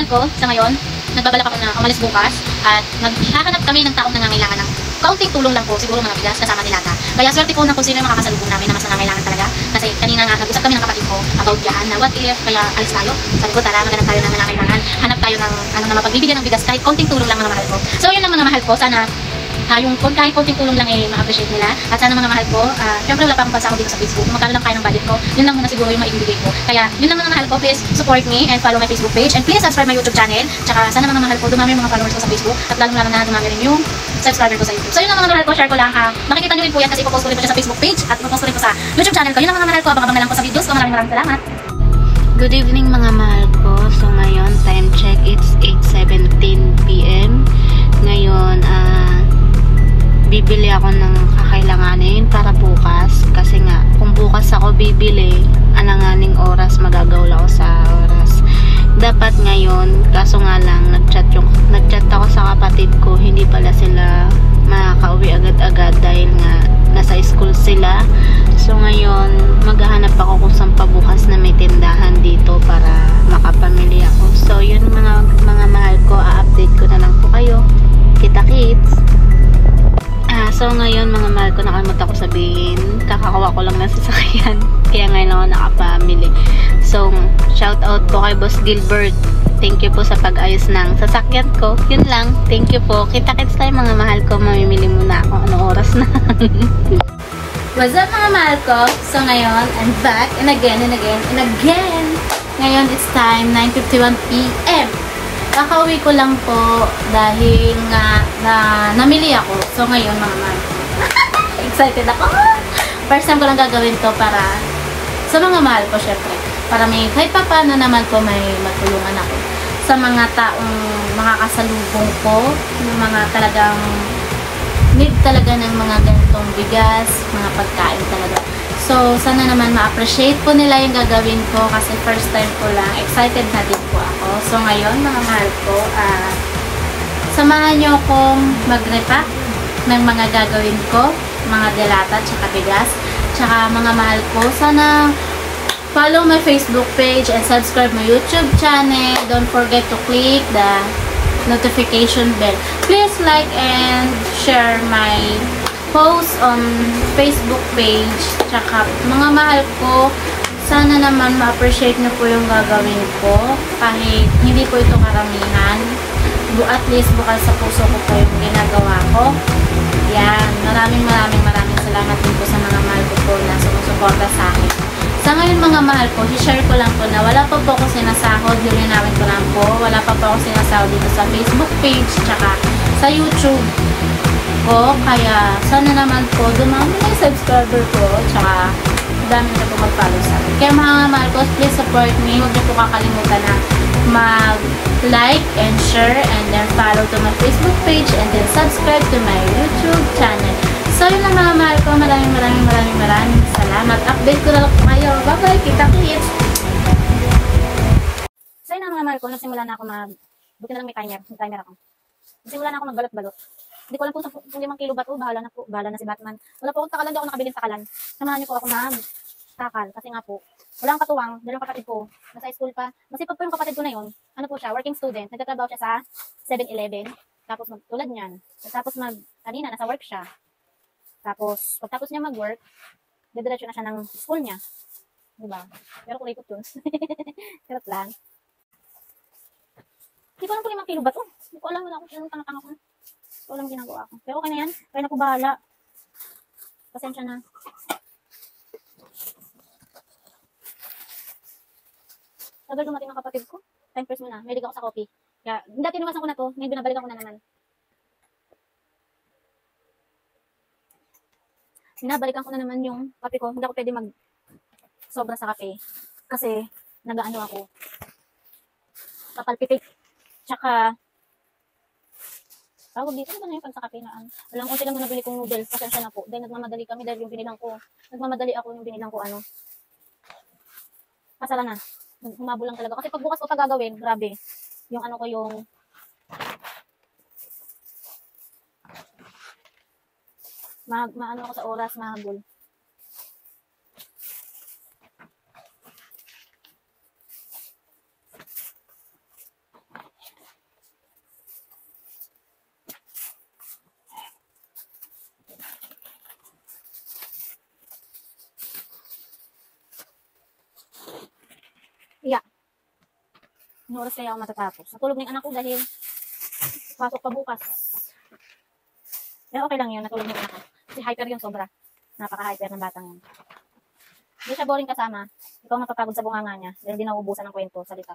mahal ko, sa ngayon, nagbabalak ako na umalis bukas at maghahanap kami ng taong nangangailangan ng kaunting tulong lang po, siguro mga bigas kasama nilata. Kaya swerte po na kung sino yung makakasalubong namin na mas nangangailangan talaga. Kasi kanina nga, nag-usap kami ng kapatid ko about yan na what if, kaya alis tayo. Sabi ko, tara, maghanap tayo ng nangangailangan. Hanap tayo ng na mapagbibigyan ng bigas kahit kaunting tulong lang mga mahal ko. So yun lang mga mahal ko, sana yung kahit konting tulong lang ma-appreciate nila. At sana mga mahal ko, syempre wala pa akong pansahod dito sa Facebook. Kung magkano lang kaya ng budget ko, yun lang muna siguro yung maibibigay ko. Kaya yun lang mga mahal ko, please support me and follow my Facebook page. And please subscribe my YouTube channel. Tsaka sana mga mahal ko, dumami yung mga followers ko sa Facebook. At lalo na dumami rin yung subscriber ko sa YouTube. So yun lang mga mahal ko, share ko lang. Makikita nyo rin po yan kasi ipopost ko rin po siya sa Facebook page. At ipopost ko rin po sa YouTube channel ko. Yun lang mga mahal ko, abang-abang na lang po sa videos ko. Maraming salamat. Good evening mga mahal ko. So ngayon, time check, it's 8:17 PM. Ngayon, bibili ako ng kakailanganin para bukas. Kasi nga, kung bukas ako bibili, alanganing oras, magagawla ako sa oras. Dapat ngayon, kaso nga lang, nagchat ako sa kapatid ko, hindi pala sila makakauwi agad-agad dahil nga nasa school sila. So ngayon, maghahanap ako kung saan pabukas na may tindahan dito para makapamili ako. So yun mga mahal ko, a-update ko na lang po kayo. Kita-kits! So ngayon mga mahal ko, nakalimutan ko sabihin, kakakuha ko lang ng sasakyan. Kaya ngayon ako nakapamili. So, shout out po kay Boss Gilbert. Thank you po sa pag-ayos ng sasakyan ko. Yun lang. Thank you po. Kita-kits tayo mga mahal ko. Mamimili muna ako. Anong oras na? What's up mga mahal ko? So ngayon, I'm back and again and again and again. Ngayon, it's time, 9:51 PM. Kakauwi ko lang po dahil nga namili ako. So ngayon mga mahal ko, excited ako. First time ko lang gagawin to para sa mga mahal ko syempre. Para may kahit pa paano naman po may matulungan ako. Sa mga taong makakasalubong ko, yung mga talagang need talaga ng mga ganitong bigas, mga pagkain talaga. So, sana naman ma-appreciate po nila yung gagawin ko kasi first time ko lang. Excited na din po ako. So, ngayon, mga mahal ko, samahan nyo akong mag-repack ng mga gagawin ko, mga delata, tsaka bigas. Tsaka mga mahal ko, sana follow my Facebook page and subscribe my YouTube channel. Don't forget to click the notification bell. Please like and share my post on Facebook page. Tsaka mga mahal ko, sana naman ma-appreciate nyo po yung gagawin ko kahit hindi po ito karamihan. At least bukal sa puso ko po yung ginagawa ko. Yan, maraming salamat din po sa mga mahal ko po na sumusuporta sa akin. Sa ngayon mga mahal ko, i-share ko lang po na wala pa po ako sinasahod, lilinawin ko lang po, wala pa po ako sinasahod dito sa Facebook page, tsaka sa YouTube ko, kaya sana naman po dumami na yung subscriber ko, tsaka dami na po mag-follow sa akin. Kaya mga mahal ko, please support me, huwag niyo po kakalimutan na mag-like and share and then follow to my Facebook page and then subscribe to my YouTube channel. So yun lang mga mahal ko, maraming salamat. Update ko na lang po kayo. Bye-bye, kita-kits! So yun lang mga mahal ko, nagsimula na ako buti na lang may timer ako. Nagsimula na ako magbalot-balot. Hindi ko alam kung 5 kilo ba ito, bahala na si Batman. Wala po akong takalan, di ako nakabiling takalan. Samahan niyo po ako takal, kasi nga po, wala akong katuwang, dalawang kapatid ko, nasa school pa. Masipag po yung kapatid ko na yun, ano po siya, working student, nagtatrabaho siya sa 7-Eleven, tapos tulad niyan, tapos kanina, nasa work siya. Tapos, pagtapos niya mag-work, didiretso na siya ng school niya. Diba? Pero kurikot yun. Sarap lang. Hindi ko alam kung 5 kilo ba ito. Hindi ko alam, wala akong tanga-tanga ko. Hindi ko alam ginagawa ko. Pero okay na yan. Kaya na ko bahala. Pasensya na. Tagal dumating ang kapatid ko. Time first muna. May ako sa coffee. Kaya, dati niwasan ko na to. Ngayon binabalikan ko na naman. Binabalikan ko na naman yung kape ko. Hindi ako pwede sobra sa kape. Kasi, nag-ano ako. Papalpitik. Tsaka, tawag dito na yung pag sa kape na alam ko sila mo nabili kong noodles. Pasensya na po. Dahil nagmamadali kami dahil yung binilang ko. Nagmamadali ako yung binilang ko Pasala na. Humabol lang talaga. Kasi pag bukas ko pa gagawin, grabe. Yung ano ko yung maano ako sa oras, mahabol. Anong oras kaya ako matatapos? Natulog na yung anak ko dahil pasok pa bukas. Pero okay lang yun, natulog na yung anak ko. Kasi hyper yun sobra. Napaka-hyper ng batang yun. Hindi siya boring kasama. Ikaw mapapagod sa bunganga niya dahil hindi nauubusan ng kwento, salita.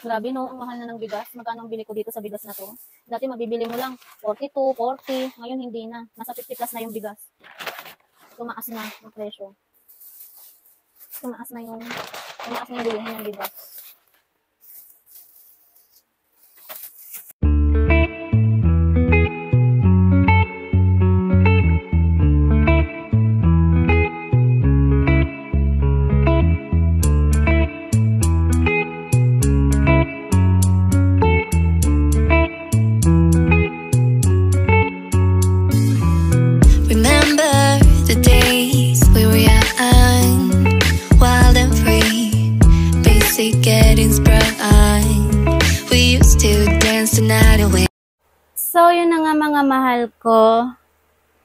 Grabe no, ang mahal na ng bigas. Magkano ang bili ko dito sa bigas na to? Dati mabibili mo lang 42, 40. Ngayon hindi na. Nasa 50 plus na yung bigas. Tumaas na ang presyo. Tumaas na yung bilihin ng bigas. So, yun na nga mga mahal ko.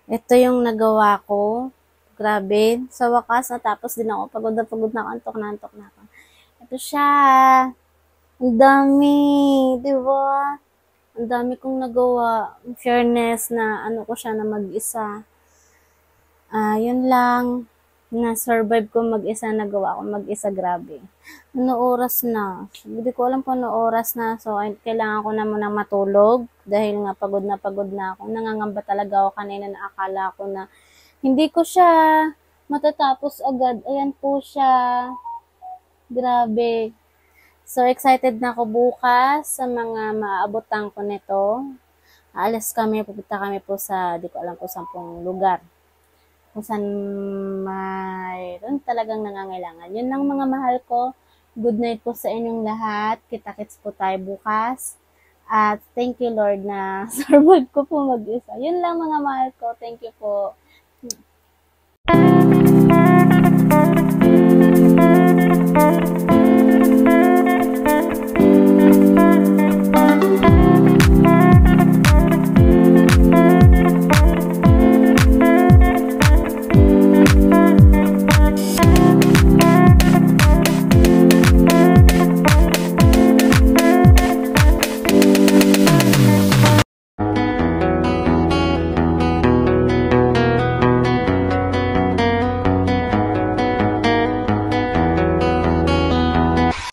Ito yung nagawa ko. Grabe. Sa wakas, natapos din ako. Pagod na ako. Antok na ako. Ito siya. Ang dami. Diba? Ang dami kong nagawa. In fairness na ano ko siya na mag-isa. Yun lang. Na-survive ko mag-isa. Nagawa ko mag-isa. Grabe. Ano oras na? Hindi ko alam kung ano oras na. So, kailangan ko na munang matulog. Dahil nga pagod na ako. Nangangamba talaga ako kanina na akala ko na hindi ko siya matatapos agad. Ayan po siya. Grabe. So, excited na ako bukas sa mga maaabotan ko nito. Aalis kami, pupunta kami po sa, di ko alam po saan pong lugar. Kung saan mayroon talagang nangangailangan. Yun lang mga mahal ko. Good night po sa inyong lahat. Kita-kits po tayo bukas. At thank you Lord na survive ko po mag-isa. Yun lang mga mahal ko. Thank you po.